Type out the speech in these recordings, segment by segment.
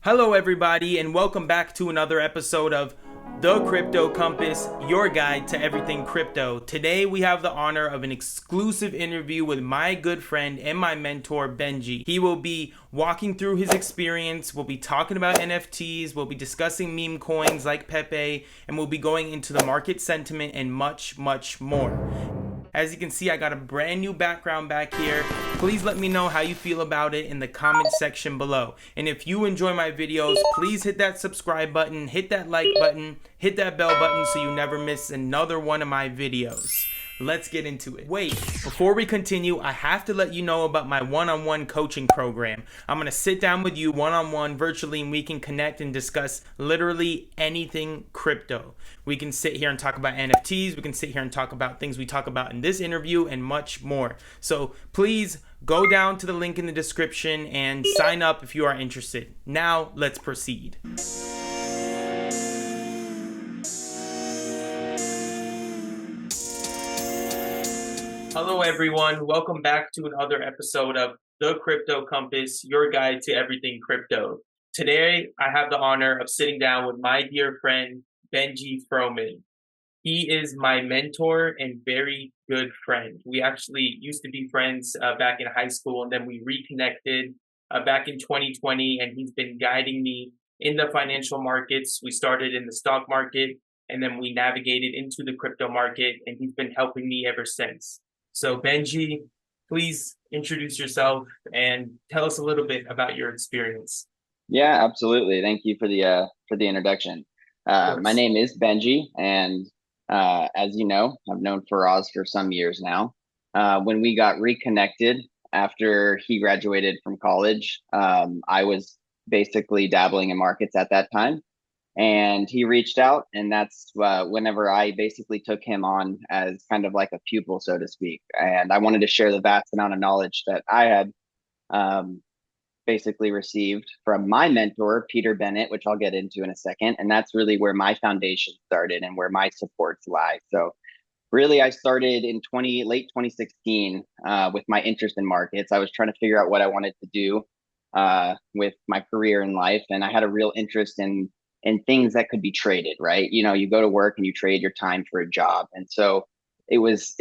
Hello, everybody, and welcome back to another episode of The Crypto Compass, your guide to everything crypto. Today, we have the honor of an exclusive interview with my good friend and my mentor, Benji. He will be walking through his experience, we'll be talking about NFTs, we'll be discussing meme coins like Pepe, and we'll be going into the market sentiment and much, much more. As you can see, I got a brand new background back here. Please let me know how you feel about it in the comment section below. And if you enjoy my videos, please hit that subscribe button, hit that like button, hit that bell button so you never miss another one of my videos. Let's get into it. Wait, before we continue, I have to let you know about my one-on-one coaching program. I'm going to sit down with you one-on-one virtually and we can connect and discuss literally anything crypto. We can sit here and talk about NFTs, we can sit here and talk about things we talk about in this interview and much more. So please go down to the link in the description and sign up if you are interested. Now, let's proceed. Hello, everyone. Welcome back to another episode of The Crypto Compass, your guide to everything crypto. Today, I have the honor of sitting down with my dear friend, Benji Froman. He is my mentor and very good friend. We actually used to be friends back in high school, and then we reconnected back in 2020, and he's been guiding me in the financial markets. We started in the stock market, and then we navigated into the crypto market, and he's been helping me ever since. So Benji, please introduce yourself and tell us a little bit about your experience. Yeah, absolutely. Thank you for the introduction. My name is Benji, and as you know, I've known Faraz for some years now. When we got reconnected after he graduated from college, I was basically dabbling in markets at that time, and he reached out, and that's whenever I basically took him on as kind of like a pupil, so to speak. And I wanted to share the vast amount of knowledge that I had um, basically received from my mentor, Peter Bennett, which I'll get into in a second. And that's really where my foundation started and where my supports lie. So really, I started in late 2016 with my interest in markets. I was trying to figure out what I wanted to do with my career in life, and I had a real interest in things that could be traded. Right, you know, you go to work and you trade your time for a job, and so it was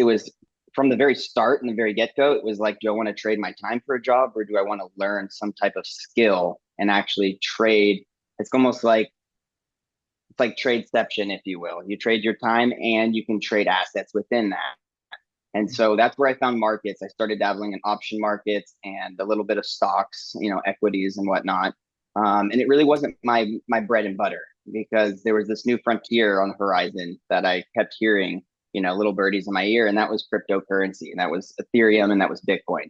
from the very start and the very get go. It was like, do I want to trade my time for a job, or do I want to learn some type of skill and actually trade? It's almost like tradeception, if you will. You trade your time and you can trade assets within that. And so that's where I found markets. I started dabbling in option markets and a little bit of stocks, you know, equities and whatnot. And it really wasn't my bread and butter, because there was this new frontier on the horizon that I kept hearing, you know, little birdies in my ear, and that was cryptocurrency, and that was Ethereum, and that was Bitcoin.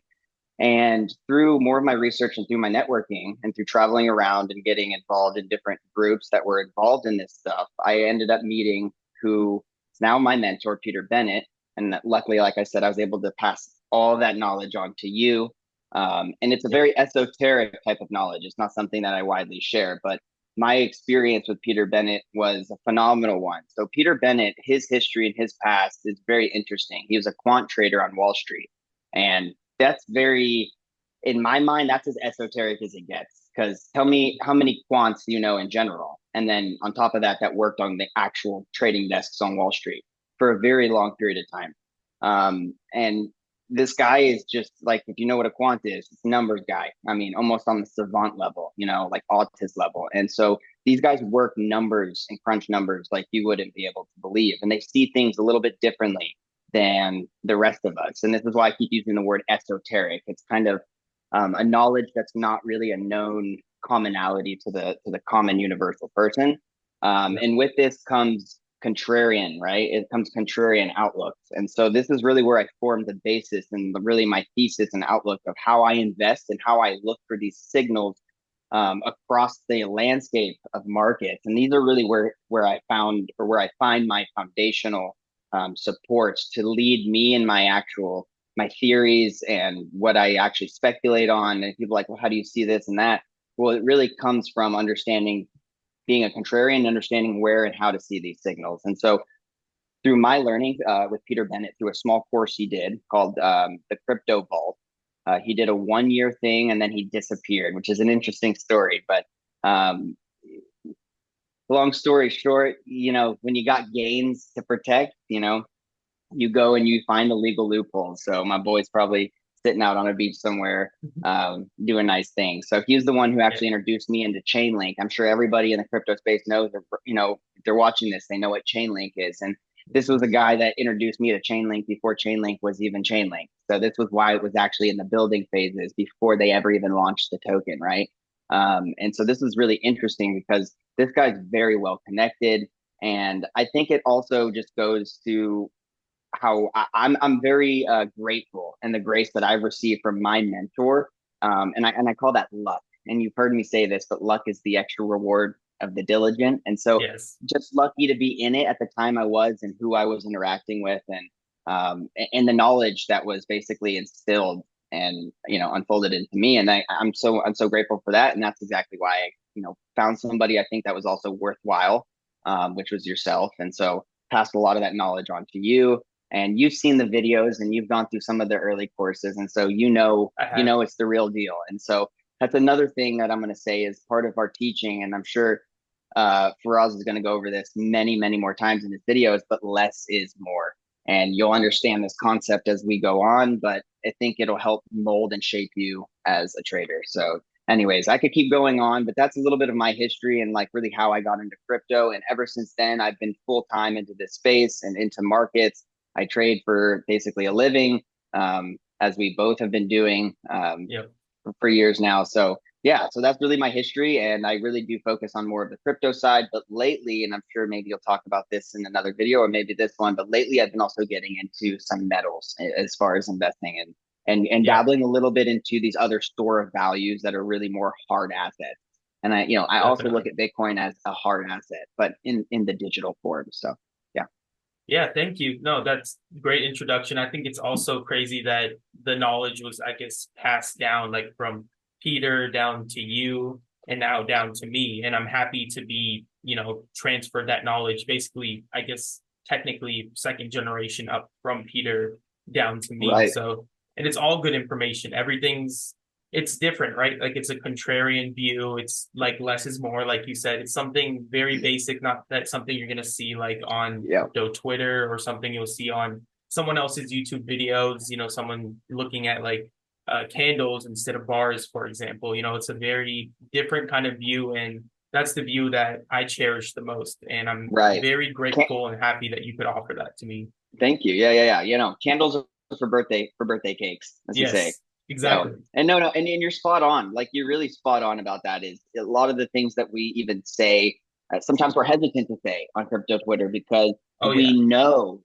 And through more of my research and through my networking and through traveling around and getting involved in different groups that were involved in this stuff, I ended up meeting who is now my mentor, Peter Bennett. And that, luckily, like I said, I was able to pass all that knowledge on to you. And it's a very esoteric type of knowledge. It's not something that I widely share, but my experience with Peter Bennett was a phenomenal one. So Peter Bennett, his history and his past is very interesting. He was a quant trader on Wall Street. And that's very, in my mind, that's as esoteric as it gets. Because tell me how many quants you know in general. And then on top of that, that worked on the actual trading desks on Wall Street for a very long period of time. And this guy is just like, if you know what a quant is, it's a numbers guy. I mean, almost on the savant level, you know, like autist level. And so these guys work numbers and crunch numbers like you wouldn't be able to believe. And they see things a little bit differently than the rest of us. And this is why I keep using the word esoteric. It's kind of a knowledge that's not really a known commonality to the common universal person. And with this comes contrarian, right? It comes contrarian outlooks. And so this is really where I formed the basis and really my thesis and outlook of how I invest and how I look for these signals across the landscape of markets. And these are really where I found, or where I find my foundational supports to lead me in my theories and what I actually speculate on. And people are like, well, how do you see this and that? Well, it really comes from understanding, being a contrarian, understanding where and how to see these signals. And so through my learning with Peter Bennett, through a small course he did called the Crypto Vault, he did a 1 year thing and then he disappeared, which is an interesting story. But Um, Long story short, when you got gains to protect, you go and you find the legal loophole. So my boy's probably sitting out on a beach somewhere, doing nice things. So he's the one who Yeah. actually introduced me into Chainlink. I'm sure everybody in the crypto space knows, that, if they're watching this, they know what Chainlink is. And this was a guy that introduced me to Chainlink before Chainlink was even Chainlink. So this was why it was actually in the building phases before they ever even launched the token, right? And so this is really interesting because this guy's very well connected. And I think it also just goes to how I'm very grateful and the grace that I've received from my mentor, and I call that luck. And you've heard me say this, but luck is the extra reward of the diligent. And so, Yes. just lucky to be in it at the time I was, and who I was interacting with, and the knowledge that was basically instilled and unfolded into me. And I'm so grateful for that. And that's exactly why I found somebody I think that was also worthwhile, which was yourself. And so passed a lot of that knowledge on to you, and you've seen the videos and you've gone through some of the early courses, and so I have. it's the real deal. And so that's another thing that I'm going to say is part of our teaching, and I'm sure Faraz is going to go over this many more times in his videos, but less is more, and you'll understand this concept as we go on, but I think it'll help mold and shape you as a trader. So anyways, I could keep going on, but that's a little bit of my history and like really how I got into crypto. And ever since then, I've been full time into this space and into markets. I trade for basically a living, as we both have been doing, Yep. for years now. So yeah, so that's really my history, and I really do focus on more of the crypto side. But lately, and I'm sure maybe you'll talk about this in another video or maybe this one, but lately I've been also getting into some metals as far as investing and Yeah. dabbling a little bit into these other store of values that are really more hard assets. And I also look Definitely. at Bitcoin as a hard asset, but in the digital form. So yeah. Yeah, thank you. No, that's great introduction. I think it's also crazy that the knowledge was, I guess, passed down like from Peter down to you and now down to me. And I'm happy to be, transferred that knowledge, basically, I guess, technically second generation up from Peter down to me. Right. So, and it's all good information. It's different, right? Like it's a contrarian view. It's like less is more, like you said. It's something very basic, not that something you're gonna see like on Yeah. crypto Twitter or something you'll see on someone else's YouTube videos, someone looking at like candles instead of bars, for example. It's a very different kind of view, and that's the view that I cherish the most. And I'm Right. very Can grateful and happy that you could offer that to me. Thank you. Yeah. Candles are for birthday cakes, as we say. Yes, exactly. And no, and you're spot on. Like you're really spot on about that. Is a lot of the things that we even say, sometimes we're hesitant to say on crypto Twitter because Oh yeah,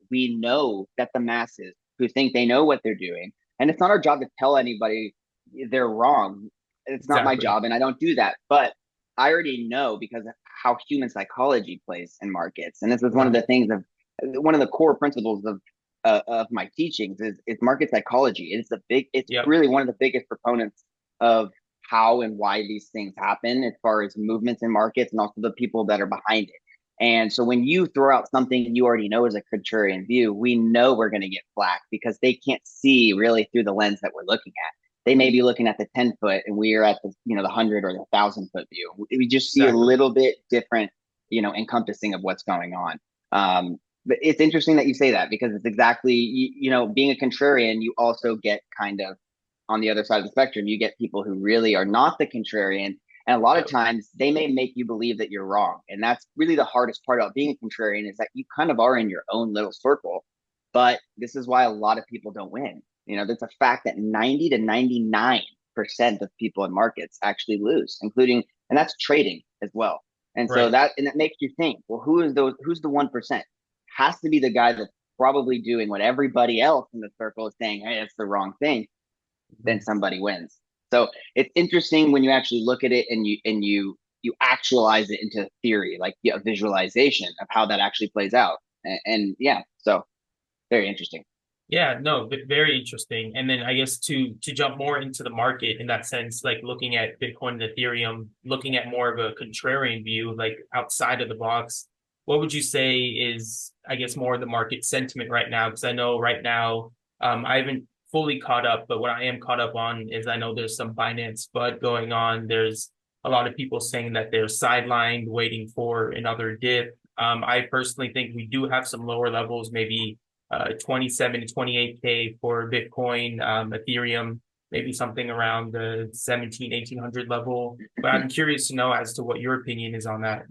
we know that the masses who think they know what they're doing, and it's not our job to tell anybody they're wrong. It's not my exactly. job, and I don't do that. But I already know because of how human psychology plays in markets, and this is one of the Right. things of one of the core principles of my teachings is market psychology. It's Yep. really one of the biggest proponents of how and why these things happen as far as movements in markets and also the people that are behind it. And so when you throw out something you already know is a contrarian view, we know we're going to get flack because they can't see really through the lens that we're looking at. They may be looking at the 10 foot and we are at the 100 or the 1,000 foot view. We just see a Exactly. little bit different, encompassing of what's going on. But it's interesting that you say that because it's exactly being a contrarian, you also get kind of on the other side of the spectrum, you get people who really are not the contrarian, and a lot of Yep. times they may make you believe that you're wrong, and that's really the hardest part about being a contrarian is that you kind of are in your own little circle. But this is why a lot of people don't win. That's a fact that 90 to 99% of people in markets actually lose, including, and that's trading as well. And so Right. that makes you think, well, who's the 1%? Has to be the guy that's probably doing what everybody else in the circle is saying, hey, it's the wrong thing, then Mhm. somebody wins. So it's interesting when you actually look at it and you actualize it into theory, like a visualization of how that actually plays out. And yeah, so very interesting. Yeah, no, very interesting. And then I guess to jump more into the market in that sense, like looking at Bitcoin and Ethereum, looking at more of a contrarian view, like outside of the box, what would you say is, I guess, more of the market sentiment right now? Because I know right now, I haven't fully caught up, but what I am caught up on is I know there's some Binance FUD going on. There's a lot of people saying that they're sidelined, waiting for another dip. I personally think we do have some lower levels, maybe 27 to 28K for Bitcoin, Ethereum, maybe something around the 17, 1800 level. But I'm curious to know as to what your opinion is on that.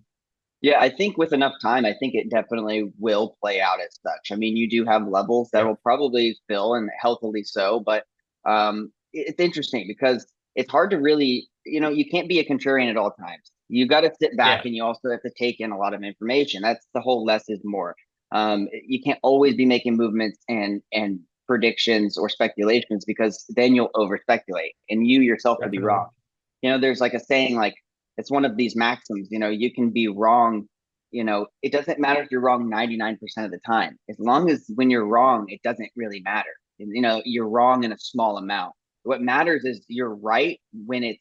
Yeah, I think with enough time, I think it definitely will play out as such. I mean, you do have levels that Yeah, will probably fill and healthily so, but it's interesting because it's hard to really, you can't be a contrarian at all times. You got to sit back yeah, and you also have to take in a lot of information. That's the whole less is more. You can't always be making movements and predictions or speculations because then you'll over speculate and you yourself will be definitely. wrong. There's like a saying like it's one of these maxims, you can be wrong. It doesn't matter if you're wrong 99% of the time. As long as when you're wrong, it doesn't really matter. You're wrong in a small amount. What matters is you're right when it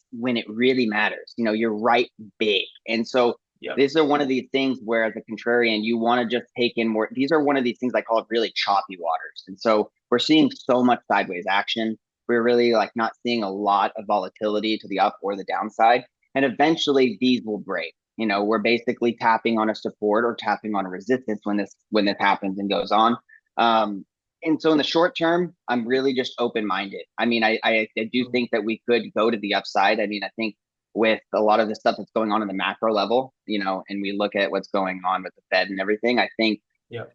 really matters. You're right big. And so Yeah, these are one of these things where as a contrarian, you want to just take in more. These are one of these things I call it really choppy waters. And so we're seeing so much sideways action. We're really like not seeing a lot of volatility to the up or the downside. And eventually these will break. We're basically tapping on a support or tapping on a resistance when this happens and goes on. And so in the short term, I'm really just open minded. I mean, I do think that we could go to the upside. I mean, I think with a lot of the stuff that's going on in the macro level, and we look at what's going on with the Fed and everything, I think yeah,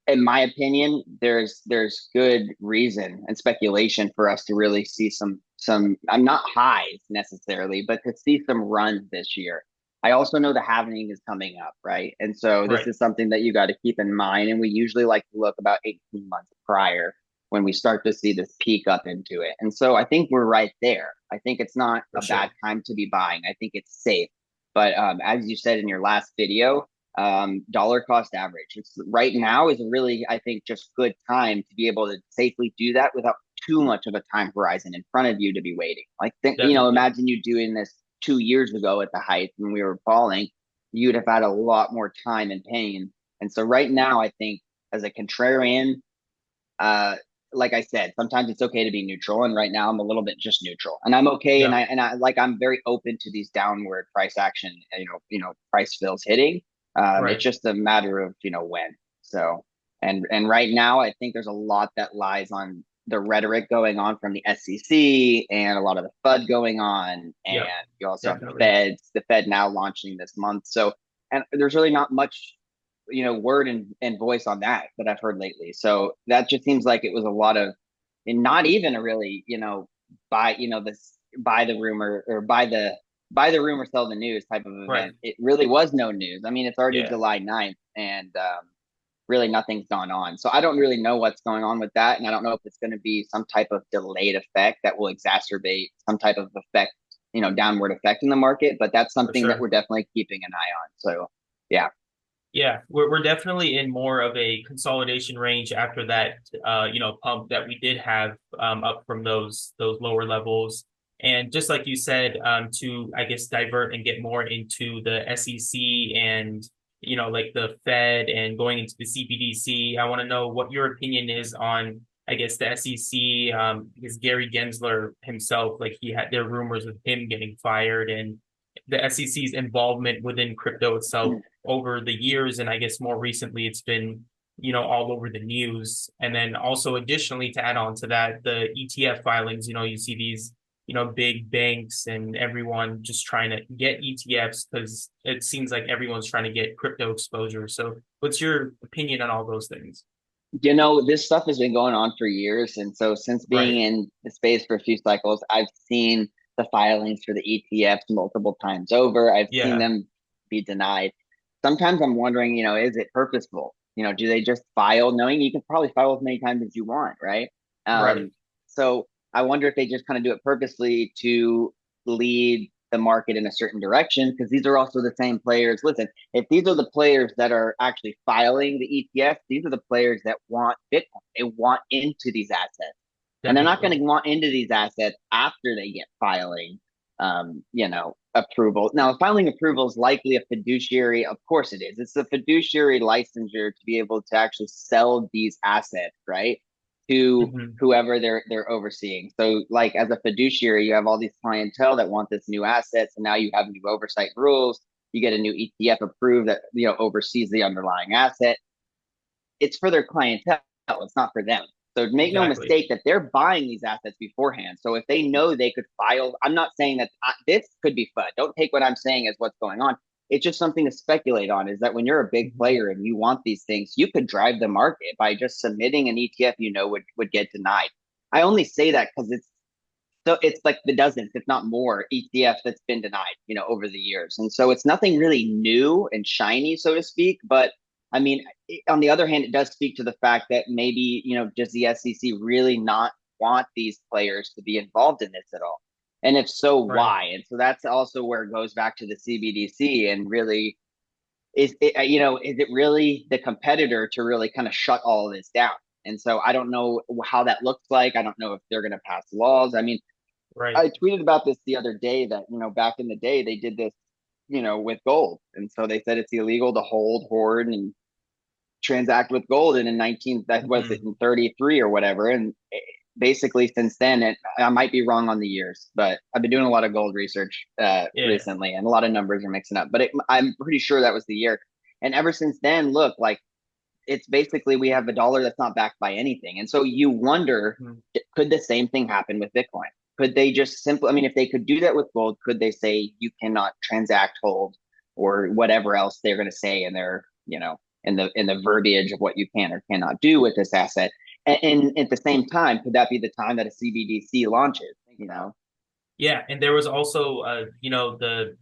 in my opinion, there's good reason and speculation for us to really see some. I'm not highs necessarily, but to see some runs this year. I also know the halving is coming up, right? And so this right. is something that you got to keep in mind. And we usually like to look about 18 months prior when we start to see this peak up into it. And so I think we're right there. I think it's not For a bad sure. time to be buying. I think it's safe. But as you said in your last video, dollar cost average. It's right now is a really, I think, just good time to be able to safely do that without too much of a time horizon in front of you to be waiting. Like, Definitely. imagine you doing this 2 years ago at the height when we were falling, you'd have had a lot more time and pain. And so right now, I think as a contrarian, uh, like I said, sometimes it's okay to be neutral, and right now I'm a little bit just neutral, and I'm okay, and Yeah, I like I'm very open to these downward price action, price fills hitting. It's right. just a matter of when. So, and right now I think there's a lot that lies on the rhetoric going on from the SEC and a lot of the FUD going on, and Yeah, you also have definitely. the Fed now launching this month. So, and there's really not much word and voice on that I've heard lately. So that just seems like it was a lot of, and not even a really, this buy the rumor or buy the rumor, sell the news type of Right. event. It really was no news. I mean, it's already Yeah, July 9th and really nothing's gone on. So I don't really know what's going on with that. And I don't know if it's going to be some type of delayed effect that will exacerbate some type of effect, downward effect in the market. But that's for something that sure. we're definitely keeping an eye on. So yeah. Yeah, we're definitely in more of a consolidation range after that pump that we did have up from those lower levels. And just like you said, to I guess divert and get more into the SEC and like the Fed and going into the CBDC, I want to know what your opinion is on I guess the SEC, because Gary Gensler himself, like he had there are rumors of him getting fired and the SEC's involvement within crypto itself over the years, and I guess more recently it's been all over the news. And then also additionally to add on to that, the ETF filings. You see these big banks and everyone just trying to get ETFs because it seems like everyone's trying to get crypto exposure. So, what's your opinion on all those things? This stuff has been going on for years. And so, since being Right. in the space for a few cycles, I've seen the filings for the ETFs multiple times over. I've seen Yeah. them be denied. Sometimes I'm wondering, is it purposeful? Do they just file knowing you can probably file as many times as you want, right? Right. So, I wonder if they just kind of do it purposely to lead the market in a certain direction because these are also the same players. Listen, if these are the players that are actually filing the ETFs, these are the players that want Bitcoin. They want into these assets. And they're not going Definitely. to want into these assets after they get filing, approval. Now, filing approval is likely a fiduciary. Of course it is. It's a fiduciary licensure to be able to actually sell these assets, right? to Hmm. whoever they're overseeing. So like as a fiduciary, you have all these clientele that want this new assets, and now you have new oversight rules. You get a new ETF approved that oversees the underlying asset. It's for their clientele. It's not for them. So make no Exactly. mistake that they're buying these assets beforehand. So if they know they could file, I'm not saying that this could be fun. Don't take what I'm saying as what's going on. It's just something to speculate on, is that when you're a big Hmm. player and you want these things, you could drive the market by just submitting an ETF would get denied. I only say that because it's like the dozens, if not more, ETFs that's been denied, over the years. And so it's nothing really new and shiny, so to speak. But I mean, on the other hand, it does speak to the fact that maybe, does the SEC really not want these players to be involved in this at all? And if so, Right. why? And so that's also where it goes back to the CBDC and really is it really the competitor to really kind of shut all of this down? And so I don't know how that looks like. I don't know if they're going to pass laws. I mean, Right. I tweeted about this the other day that, back in the day, they did this, with gold. And so they said it's illegal to hold, hoard, and transact with gold. And in 19, that was it Hmm. in 33 or whatever. And basically since then, I might be wrong on the years, but I've been doing a lot of gold research Yeah. recently, and a lot of numbers are mixing up, but I'm pretty sure that was the year. And ever since then, look, like it's basically we have a dollar that's not backed by anything. And so you wonder, Hmm. could the same thing happen with Bitcoin? Could they just simply, I mean, if they could do that with gold, could they say you cannot transact, hold, or whatever else they're going to say in their, in the verbiage of what you can or cannot do with this asset? And at the same time, could that be the time that a CBDC launches? Yeah, and there was also, the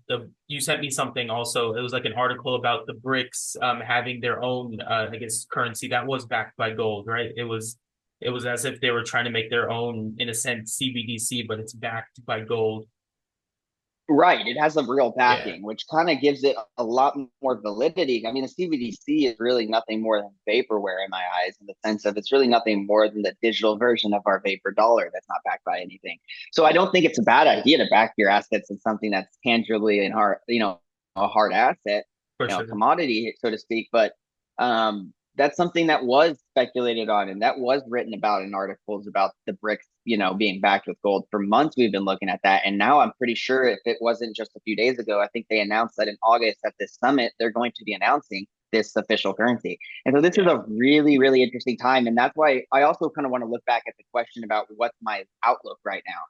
you sent me something also. It was like an article about the BRICS having their own, I guess, currency that was backed by gold, right? It was as if they were trying to make their own, in a sense, CBDC, but it's backed by gold. Right. It has a real Yeah, backing, which kind of gives it a lot more validity. I mean, the CBDC is really nothing more than vaporware in my eyes, in the sense of it's really nothing more than the digital version of our vapor dollar that's not backed by anything. So I don't think it's a bad idea to back your assets in something that's tangibly and hard, a hard asset, for a sure. commodity, so to speak. But that's something that was speculated on and that was written about in articles about the BRICS, being backed with gold. For months we've been looking at that, and now I'm pretty sure, if it wasn't just a few days ago, I think they announced that in August at this summit they're going to be announcing this official currency. And so this is Yeah. a really, really interesting time, and that's why I also kind of want to look back at the question about what's my outlook right now.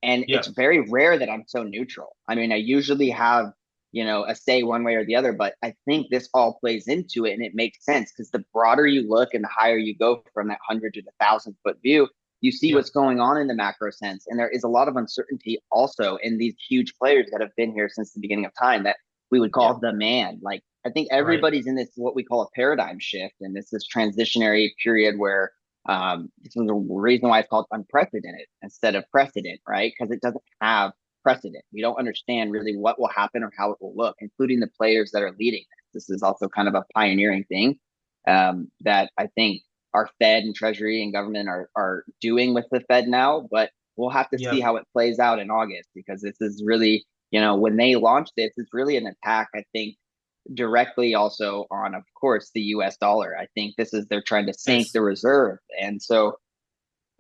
And it's Yeah. very rare that I'm so neutral. I mean, I usually have, a say one way or the other, but I think this all plays into it, and it makes sense because the broader you look and the higher you go from that 100 to the 1,000 foot view, you see Yeah. what's going on in the macro sense. And there is a lot of uncertainty also in these huge players that have been here since the beginning of time that we would Yeah. call the man. Like, I think Right. everybody's in this, what we call a paradigm shift. And this transitionary period where this is the reason why it's called unprecedented instead of precedent, right? Because it doesn't have precedent. We don't understand really what will happen or how it will look, including the players that are leading this. This is also kind of a pioneering thing that I think our Fed and Treasury and government are doing with the Fed now. But we'll have to see Yeah. how it plays out in August, because this is really, when they launch this, it's really an attack, I think, directly also on, of course, the US dollar. I think this is, they're trying to sink Yes. the reserve. And so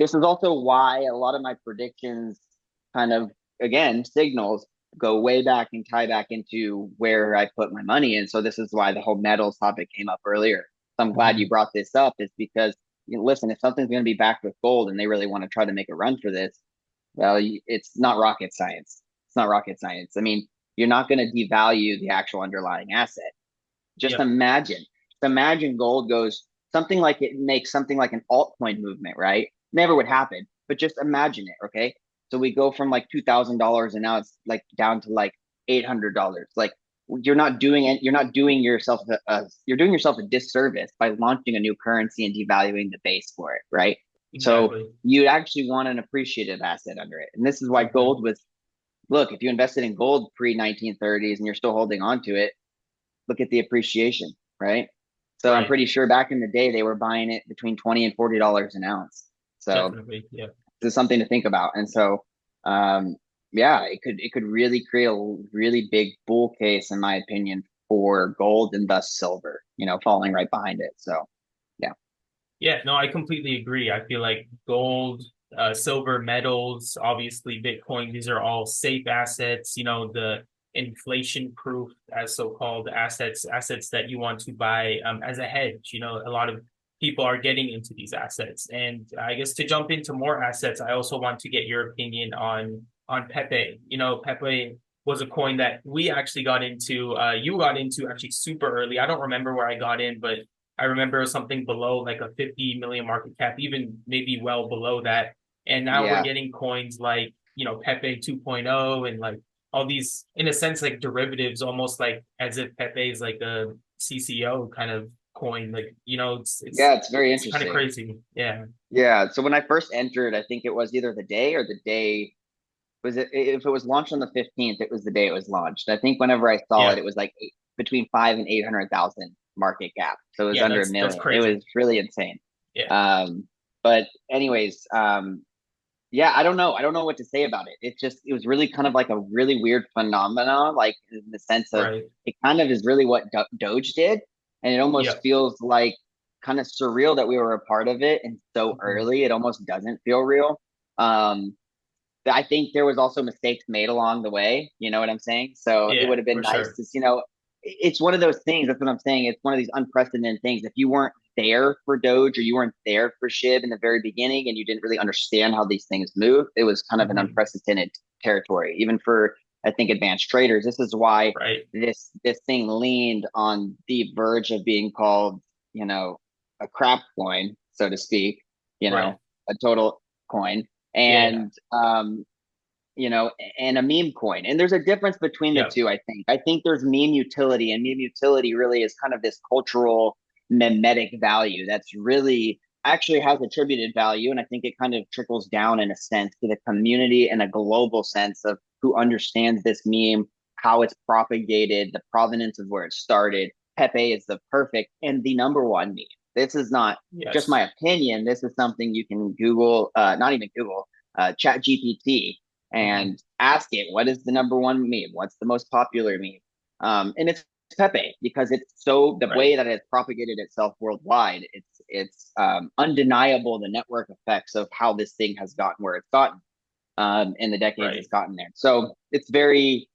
this is also why a lot of my predictions kind of, again, signals go way back and tie back into where I put my money in. So this is why the whole metals topic came up earlier. So I'm glad you Hmm. brought this up, is because, listen, if something's going to be backed with gold and they really want to try to make a run for this, well, it's not rocket science. It's not rocket science. I mean, you're not going to devalue the actual underlying asset. Just Yeah. imagine, just imagine gold goes something like, it makes something like an altcoin movement, right? Never would happen, but just imagine it. Okay. So we go from like $2,000 and now it's like down to like $800. Like, you're not doing it. You're not doing yourself you're doing yourself a disservice by launching a new currency and devaluing the base for it. Right. So Exactly. you actually want an appreciative asset under it. And this is why Hmm. gold was, look, if you invested in gold pre 1930s and you're still holding on to it, look at the appreciation, right? So I'm Right. pretty sure back in the day they were buying it between $20 and $40 an ounce. So Definitely. Yeah. this is something to think about. And so, um, yeah, it could really create a really big bull case, in my opinion, for gold and thus silver, falling right behind it. So yeah. Yeah, no, I completely agree. I feel like gold, silver, metals, obviously Bitcoin, these are all safe assets, the inflation proof as so-called assets that you want to buy as a hedge. A lot of people are getting into these assets. And I guess to jump into more assets, I also want to get your opinion on Pepe. Pepe was a coin that we actually got into. You got into actually super early. I don't remember where I got in, but I remember something below like a 50 million market cap, even maybe well below that. And now we're Yeah. getting coins like, Pepe 2.0 and like all these, in a sense, like derivatives, almost like as if Pepe is like a CCO kind of coin. Like, Yeah, it's very it's kind of interesting. crazy. Yeah. Yeah. So when I first entered, I think it was either the day or the day was it if it was launched on the 15th, it was the day it was launched. I think whenever I saw it, Yeah. it was like between 5 and 800,000 market cap. So it was Yeah. under a That's million. It was crazy. really insane. Yeah. Um, but anyways, yeah, I don't know. I don't know what to say about it. It was really kind of like a really weird phenomenon, like in the sense of Right. it kind of is really what Doge did. And it Yeah. almost feels like kind of surreal that we were a part of it and so Mhm. early. It almost doesn't feel real. Um, I think there was also mistakes made along the way. You know what I'm saying? So it Yeah, would have been for nice sure. to, it's one of those things. That's what I'm saying. It's one of these unprecedented things. If you weren't there for Doge or you weren't there for SHIB in the very beginning and you didn't really understand how these things move, it was kind of an Mhm. unprecedented territory, even for, I think, advanced traders. This is why Right. this thing leaned on the verge of being called, a crap coin, so to speak, Right. a total coin Yeah. and and a meme coin. And there's a difference between the Yeah. two, I think. I think there's meme utility, and meme utility really is kind of this cultural mimetic value that's really actually has attributed value. And I think it kind of trickles down in a sense to the community in a global sense of who understands this meme, how it's propagated, the provenance of where it started. Pepe is the perfect and the number one meme. This is not just Yes. my opinion. This is something you can Google, not even Google, Chat GPT Mhm. and ask it, what is the number one meme? What's the most popular meme? And it's Pepe because it's so the Right. way that it's propagated itself worldwide. It's undeniable the network effects of how this thing has gotten where it's gotten in the decades it's Right. gotten there. So it's very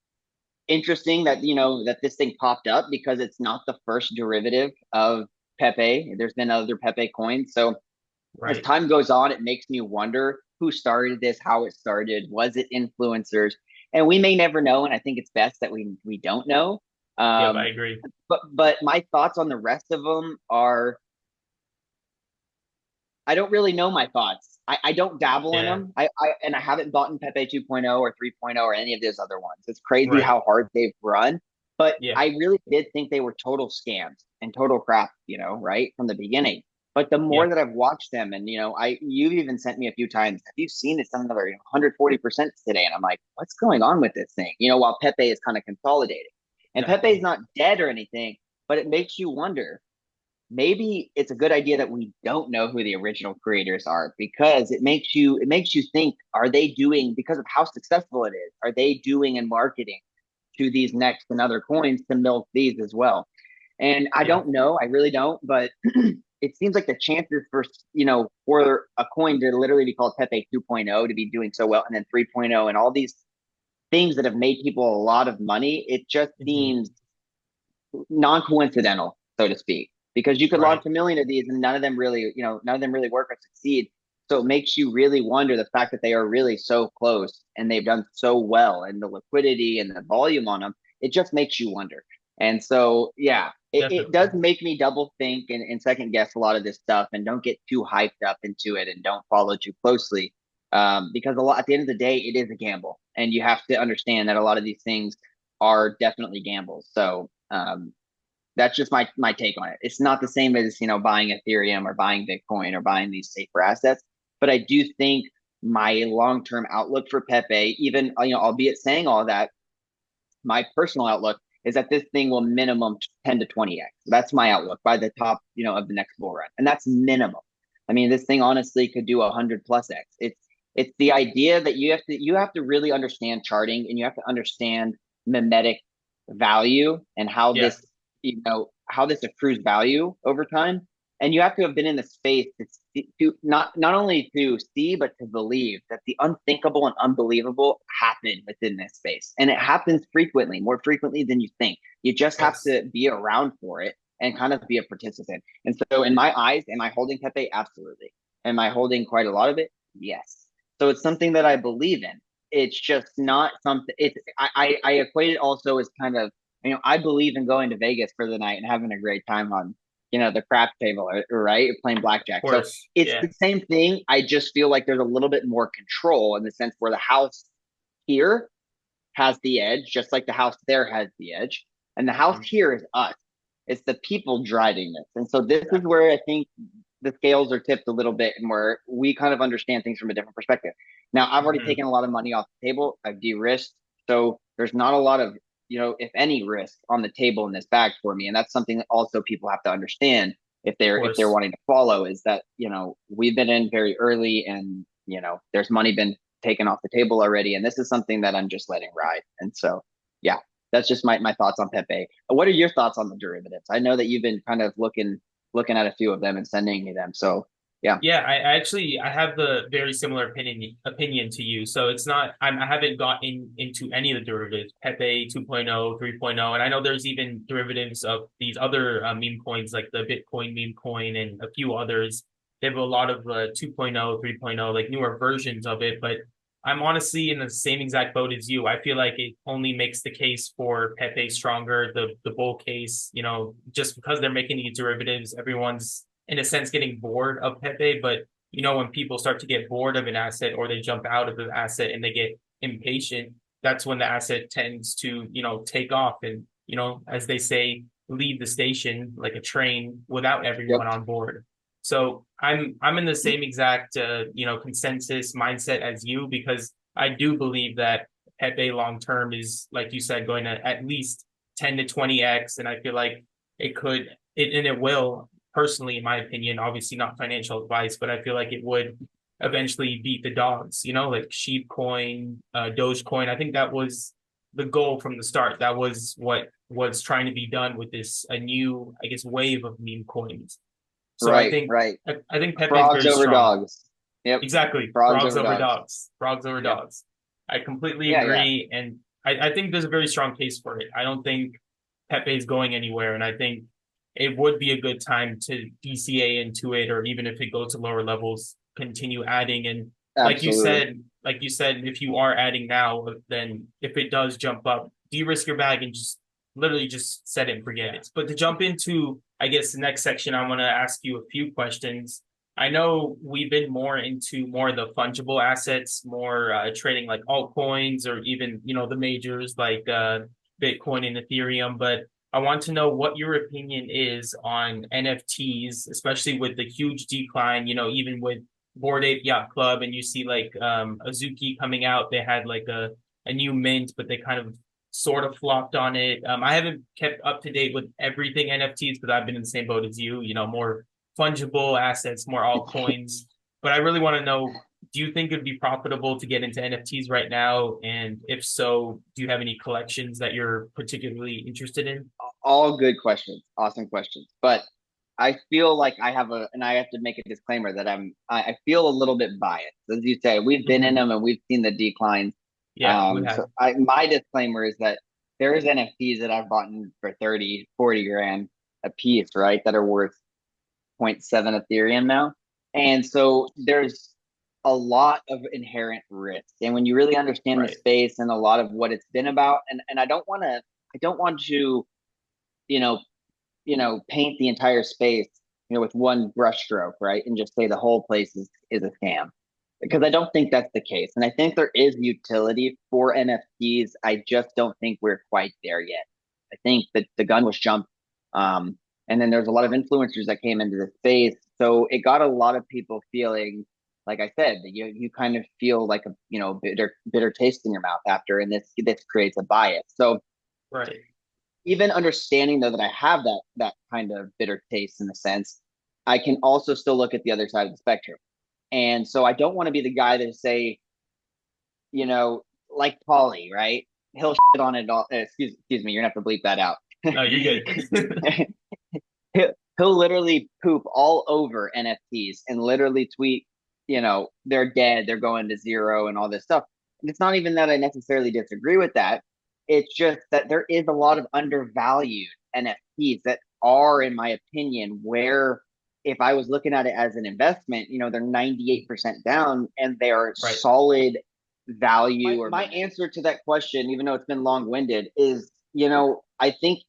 interesting that that this thing popped up because it's not the first derivative of Pepe. There's been other Pepe coins. So as Right. time goes on, it makes me wonder who started this, how it started, was it influencers, and we may never know. And I think it's best that we don't know. Yep, I Um, agree. but my thoughts on the rest of them are I don't really know my thoughts. I don't dabble in Yeah. them. I haven't bought in Pepe 2.0 or 3.0 or any of those other ones. It's crazy Right. how hard they've run. But Yeah. I really did think they were total scams and total crap, right from the beginning. But the more Yeah. that I've watched them, and you've even sent me a few times. Have you seen it's another 140% today? And I'm like, what's going on with this thing? While Pepe is kind of consolidating, and Pepe is Exactly. not dead or anything, but it makes you wonder maybe it's a good idea that we don't know who the original creators are because it makes you think, are they doing, because of how successful it is, are they doing in marketing to these next and other coins to milk these as well? And I Yeah. don't know, I really don't, but it seems like the chances for a coin to literally be called Pepe 2.0 to be doing so well, and then 3.0 and all these things that have made people a lot of money, it just Mhm. seems non-coincidental, so to speak, because you could launch Right. a million of these and none of them really work or succeed. So it makes you really wonder the fact that they are really so close and they've done so well and the liquidity and the volume on them, it just makes you wonder. And so, yeah, it does Definitely. make me double think and second guess a lot of this stuff and don't get too hyped up into it and don't follow too closely. Because at the end of the day, it is a gamble and you have to understand that a lot of these things are definitely gambles. So that's just my take on it. It's not the same as buying Ethereum or buying Bitcoin or buying these safer assets, but I do think my long term outlook for Pepe, even albeit saying all that, my personal outlook is that this thing will minimum 10 to 20x. That's my outlook by the top of the next bull run, and that's minimum. I mean, this thing honestly could do 100 plus x. It's the idea that you have to really understand charting and you have to understand mimetic value and how Yeah. this how this accrues value over time. And you have to have been in the space to not only to see but to believe that the unthinkable and unbelievable happen within this space, and it happens frequently, more frequently than you think. You just have Yes. to be around for it and kind of be a participant. And so, in my eyes, am I holding Pepe? Absolutely. Am I holding quite a lot of it? Yes. So it's something that I believe in. It's just not something. I equate it also as kind of, I believe in going to Vegas for the night and having a great time on, the crap table, right? Playing Of blackjack. So course. it's Yeah. the same thing. I just feel like there's a little bit more control in the sense where the house here has the edge, just like the house there has the edge. And the house Mhm. here is us. It's the people driving this. And so this is Exactly. where I think the scales are tipped a little bit and where we kind of understand things from a different perspective. Now, I've already Hmm. taken a lot of money off the table. I've de-risked. So there's not a lot of, if any risk on the table in this bag for me. And that's something that also people have to understand Of if they're course. wanting to follow, is that, we've been in very early, and, there's money been taken off the table already. And this is something that I'm just letting ride. And so, yeah, that's just my thoughts on Pepe. What are your thoughts on the derivatives? I know that you've been kind of looking at a few of them and sending me them. So yeah, Yeah, I actually I have the very similar opinion to you. So it's not I haven't gotten into any of the derivatives, Pepe 2.0, 3.0, and I know there's even derivatives of these other meme coins like the Bitcoin meme coin and a few others. They have a lot of 2.0, 3.0, like newer versions of it, but I'm honestly in the same exact boat as you. I feel like it only makes the case for Pepe stronger, the bull case, just because they're making these derivatives, everyone's in a sense getting bored of Pepe, but when people start to get bored of an asset or they jump out of the asset and they get impatient, that's when the asset tends to, take off and, as they say, leave the station like a train without yep, everyone on board. So I'm in the same exact consensus mindset as you because I do believe that Pepe long term is like you said going to at least 10 to 20x, and I feel like it will personally, in my opinion, obviously not financial advice, but I feel like it would eventually beat the dogs, like Sheep Coin, Dogecoin. I think that was the goal from the start. That was what was trying to be done with this a new, I guess, wave of meme coins. So I right, think right. I think Pepe is Frogs very over strong. dogs. Yep, Exactly. frogs Frogs over over dogs. dogs. Frogs over Yep, dogs. I completely yeah, yeah, agree. And I think there's a very strong case for it. I don't think Pepe is going anywhere. And I think it would be a good time to DCA into it, or even if it goes to lower levels, continue adding. And absolutely. like you said, if you are adding now, then if it does jump up, de-risk your bag and just literally just set it and forget it. But to jump into, I guess, the next section, I want to ask you a few questions. I know we've been more into more of the fungible assets, more trading like altcoins or even, the majors like Bitcoin and Ethereum. But I want to know what your opinion is on NFTs, especially with the huge decline, even with Bored Ape Yacht Club and you see like Azuki coming out, they had like a new mint, but they kind of sort of flopped on it. I haven't kept up to date with everything NFTs because I've been in the same boat as you, more fungible assets, more altcoins. But I really want to know, do you think it'd be profitable to get into NFTs right now? And if so, do you have any collections that you're particularly interested in? All good questions, awesome questions. But I feel like and I have to make a disclaimer that I feel a little bit biased. As you say, we've been in Mm-hmm. them and we've seen the declines. Yeah, we have. My disclaimer is that there is NFTs that I've bought for 30, 40 grand a piece, right? That are worth zero point 0.7 Ethereum now. And so there's a lot of inherent risk. And when you really understand the Right. space and a lot of what it's been about, and I don't want to, you know, paint the entire space, with one brushstroke, right? And just say the whole place is a scam. Because I don't think that's the case. And I think there is utility for NFTs. I just don't think we're quite there yet. I think that the gun was jumped. And then there's a lot of influencers that came into the space. So it got a lot of people feeling, like I said, that you kind of feel like a bitter taste in your mouth after, and this creates a bias. So Right. even understanding though that I have that kind of bitter taste in a sense, I can also still look at the other side of the spectrum. And so I don't want to be the guy that say, like Paulie, right? He'll shit on it all. Excuse me, you're gonna have to bleep that out. No, you're good. he'll literally poop all over NFTs and literally tweet, they're dead, they're going to zero and all this stuff. And it's not even that I necessarily disagree with that. It's just that there is a lot of undervalued NFTs that are, in my opinion, where if I was looking at it as an investment, they're 98% down and they are Right. solid value. Or my answer to that question, even though it's been long winded, is, I think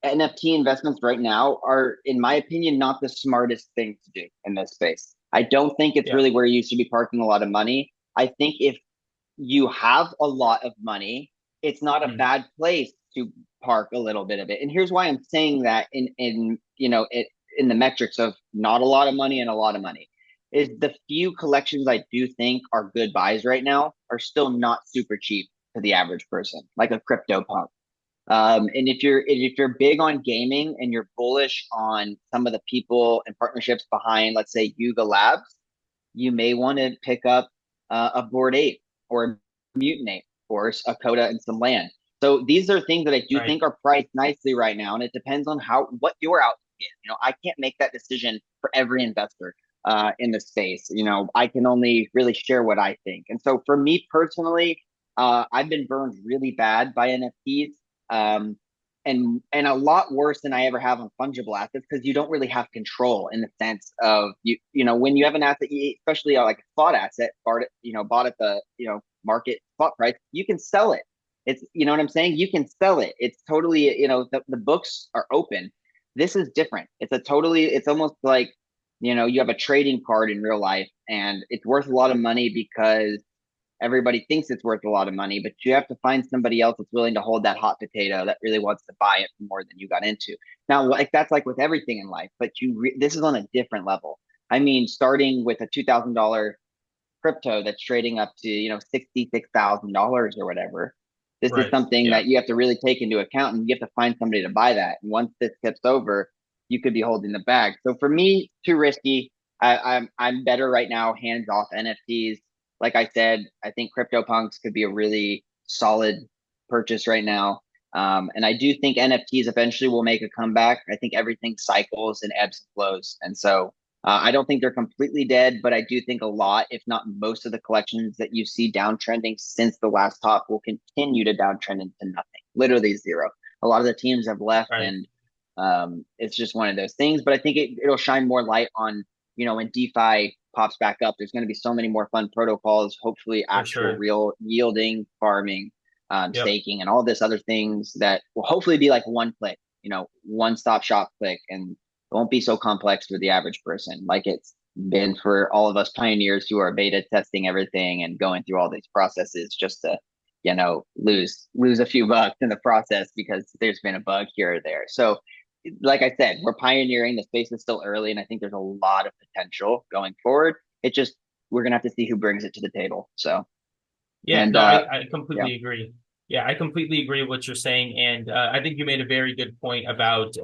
NFT investments right now are, in my opinion, not the smartest thing to do in this space. I don't think it's Yeah. really where you should be parking a lot of money. I think if you have a lot of money, it's not a Mm. bad place to park a little bit of it. And here's why I'm saying that in the metrics of not a lot of money and a lot of money is the few collections I do think are good buys right now are still not super cheap to the average person, like a crypto punk. And if you're big on gaming and you're bullish on some of the people and partnerships behind, let's say Yuga Labs, you may want to pick up a Bored Ape or a Mutant Ape or a Coda and some land. So these are things that I do Right. think are priced nicely right now, and it depends on what your outlook is. I can't make that decision for every investor in the space. I can only really share what I think. And so for me personally, I've been burned really bad by NFTs. Um, and a lot worse than I ever have on fungible assets because you don't really have control in the sense of when you have an asset, especially like a spot asset, bought at the market spot price, you can sell it. It's what I'm saying. You can sell it. It's totally the books are open. This is different. It's almost like you have a trading card in real life, and it's worth a lot of money because everybody thinks it's worth a lot of money, but you have to find somebody else that's willing to hold that hot potato that really wants to buy it for more than you got into. Now, like that's like with everything in life, but this is on a different level. I mean, starting with a $2,000 crypto that's trading up to $66,000 or whatever. This is Right. something Yeah. that you have to really take into account, and you have to find somebody to buy that. And once this tips over, you could be holding the bag. So for me, too risky. I'm better right now, hands off NFTs. Like I said, I think CryptoPunks could be a really solid purchase right now. And I do think NFTs eventually will make a comeback. I think everything cycles and ebbs and flows. And so I don't think they're completely dead, but I do think a lot, if not most of the collections that you see downtrending since the last top will continue to downtrend into nothing, literally zero. A lot of the teams have left, Right. and it's just one of those things. But I think it'll shine more light on, when DeFi pops back up, there's going to be so many more fun protocols, hopefully For actual sure. real yielding, farming, Yep. staking, and all this other things that will hopefully be like one click, one stop shop click, and it won't be so complex for the average person like it's been for all of us pioneers who are beta testing everything and going through all these processes just to lose a few bucks in the process because there's been a bug here or there. So like I said, we're pioneering. The space is still early, and I think there's a lot of potential going forward. It just we're gonna have to see who brings it to the table. So Yeah, and no, I yeah. completely agree. Yeah, I completely agree with what you're saying. And I think you made a very good point about,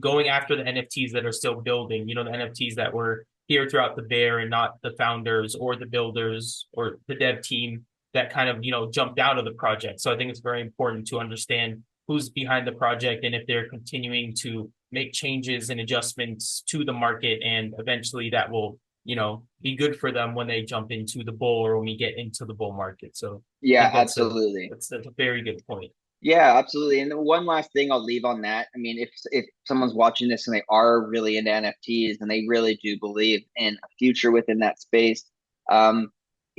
going after the NFTs that are still building, the NFTs that were here throughout the bear and not the founders or the builders or the dev team that kind of, jumped out of the project. So I think it's very important to understand who's behind the project and if they're continuing to make changes and adjustments to the market. And eventually that will be good for them when they jump into the bull or when we get into the bull market. So I Yeah, think absolutely. that's a very good point. Yeah, absolutely. And one last thing I'll leave on that. I mean, if someone's watching this and they are really into NFTs and they really do believe in a future within that space,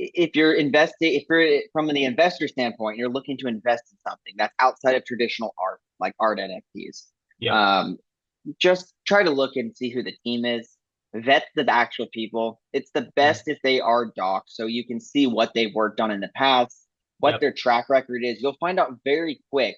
if you're investing, if you're from the investor standpoint, you're looking to invest in something that's outside of traditional art, like art NFTs. Yep. Um, just try to look and see who the team is. Vet the actual people. It's the Mm. best if they are docs, so you can see what they've worked on in the past, what Yep. their track record is. You'll find out very quick.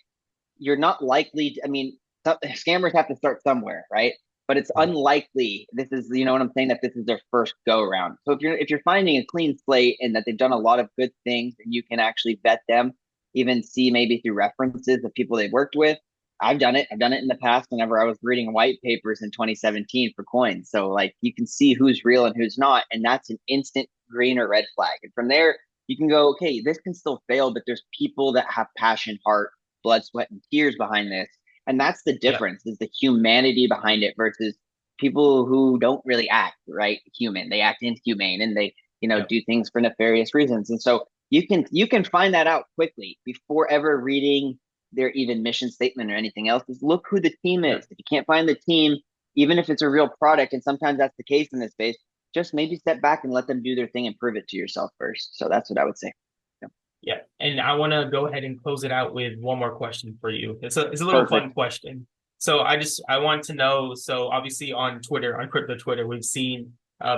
You're not likely. I mean, scammers have to start somewhere, right? But it's Right. unlikely. This is, what I'm saying, that this is their first go around. So if you're finding a clean slate and that they've done a lot of good things, and you can actually vet them, even see maybe through references of people they've worked with. I've done it. I've done it in the past whenever I was reading white papers in 2017 for coins. So like you can see who's real and who's not, and that's an instant green or red flag. And from there, you can go, okay, this can still fail, but there's people that have passion, heart, blood, sweat, and tears behind this. And that's the Yep. difference, is the humanity behind it versus people who don't really act right human. They act inhumane, and they, Yep. do things for nefarious reasons. And so you can find that out quickly before ever reading their even mission statement or anything else. Just look who the team is. Yep. If you can't find the team, even if it's a real product, and sometimes that's the case in this space, just maybe step back and let them do their thing and prove it to yourself first. So that's what I would say. Yeah. Yeah. And I want to go ahead and close it out with one more question for you. It's a little fun Perfect. question. So I want to know, so obviously on Twitter, on crypto Twitter, we've seen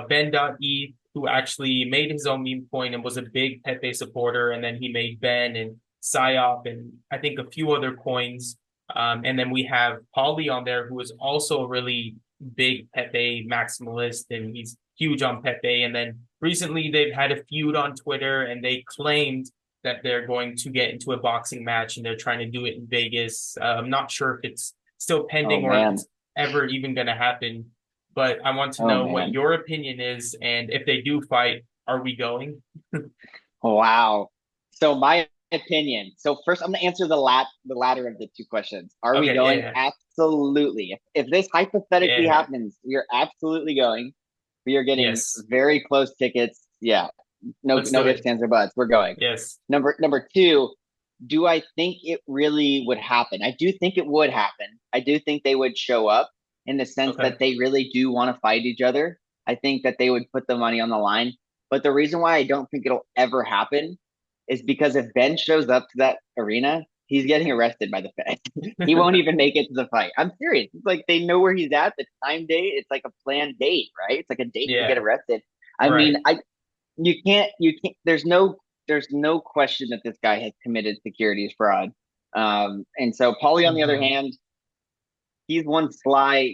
Ben.E, who actually made his own meme coin and was a big Pepe supporter, and then he made Ben and Psyop and I think a few other coins. And then we have Polly on there, who is also a really big Pepe maximalist, and he's huge on Pepe. And then recently they've had a feud on Twitter, and they claimed that they're going to get into a boxing match, and they're trying to do it in Vegas. I'm not sure if it's still Oh pending or if man. it's ever even going to happen, but I want to Oh know what man. your opinion is, and if they do fight, are we going? Wow. So my opinion. So first, I'm gonna answer the latter of the two questions. Are we Okay, going? yeah, Absolutely. If this hypothetically yeah, happens, we are absolutely going. We are getting yes, very close tickets. Yeah. No, let's no do ifs, it. ands, or buts. We're going. Yes, Number two, do I think it really would happen? I do think it would happen. I do think they would show up in the sense okay, that they really do want to fight each other. I think that they would put the money on the line. But the reason why I don't think it'll ever happen is because if Ben shows up to that arena, he's getting arrested by the Fed. He won't even make it to the fight. I'm serious. It's like they know where he's at, the time date. It's like a planned date, right? It's like a date to get yeah, arrested. I mean, right, you can't there's no question that this guy has committed securities fraud. And so Paulie, on the other hmm, hand, he's one sly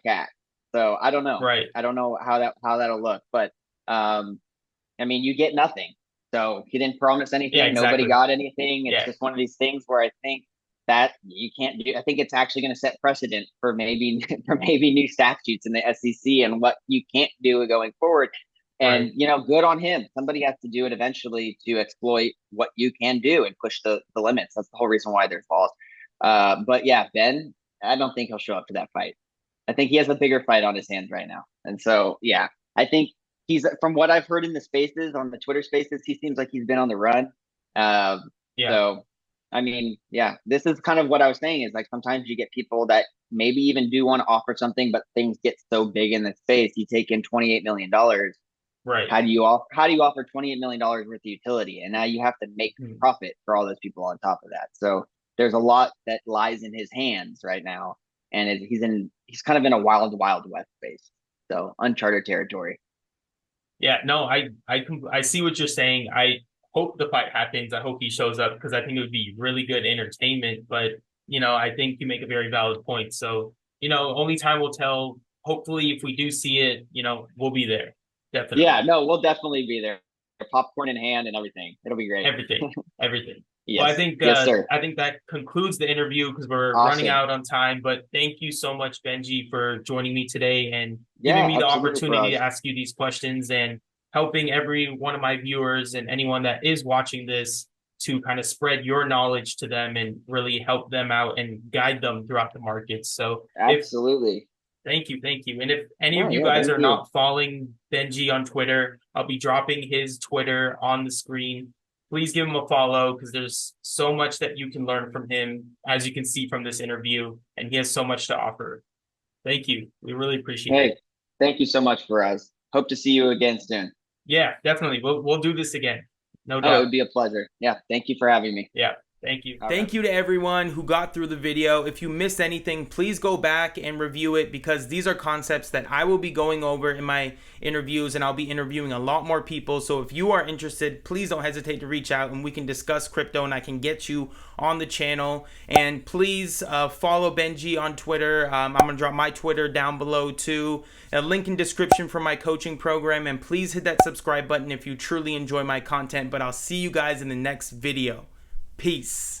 cat. So I don't know. right, I don't know how that'll look. But um I mean, you get nothing. So he didn't promise yeah, anything. Nobody exactly, got anything. It's yeah, just one of these things where I think that you can't do. I think it's actually going to set precedent for maybe for maybe new statutes in the SEC and what you can't do going forward. right, And good on him. Somebody has to do it eventually to exploit what you can do and push the limits. That's the whole reason why there's laws. But yeah, Ben, I don't think he'll show up to that fight. I think he has a bigger fight on his hands right now. And so yeah, I think he's, from what I've heard in the spaces, on the Twitter spaces, he seems like he's been on the run. Um, yeah, so, I mean, yeah, this is kind of what I was saying, is like sometimes you get people that maybe even do want to offer something, but things get so big in the space. You take in $28 million. right. How do you offer $28 million worth of utility? And now you have to make Hmm. profit for all those people on top of that. So there's a lot that lies in his hands right now, and he's kind of in a wild west space. So uncharted territory. Yeah, no, I see what you're saying. I hope the fight happens. I hope he shows up because I think it would be really good entertainment. But I think you make a very valid point. So only time will tell. Hopefully, if we do see it, we'll be there. Yeah, Definitely. no, we'll definitely be there. Popcorn in hand and everything. It'll be great. Everything, everything. Well, I Yes. think Yes, uh, sir. I think that concludes the interview because we're running Awesome. out on time. But thank you so much, Benji, for joining me today and giving Yeah, me the absolutely, opportunity to Faraz. ask you these questions and helping every one of my viewers and anyone that is watching this to kind of spread your knowledge to them and really help them out and guide them throughout the markets. So if Absolutely. thank you. And if any of No, you yeah, guys thank are you. not following Benji on Twitter, I'll be dropping his Twitter on the screen. Please give him a follow because there's so much that you can learn from him, as you can see from this interview, and he has so much to offer. Thank you. We really appreciate it. Hey, thank you so much, Faraz. Hope to see you again soon. Yeah, definitely. We'll do this again. No Oh, it doubt. would be a pleasure. Yeah, thank you for having me. Yeah. Thank you. All right. Thank you to everyone who got through the video. If you missed anything, please go back and review it because these are concepts that I will be going over in my interviews, and I'll be interviewing a lot more people. So if you are interested, please don't hesitate to reach out and we can discuss crypto and I can get you on the channel. And please follow Benji on Twitter. I'm going to drop my Twitter down below too. A link in description for my coaching program. And please hit that subscribe button if you truly enjoy my content. But I'll see you guys in the next video. Peace.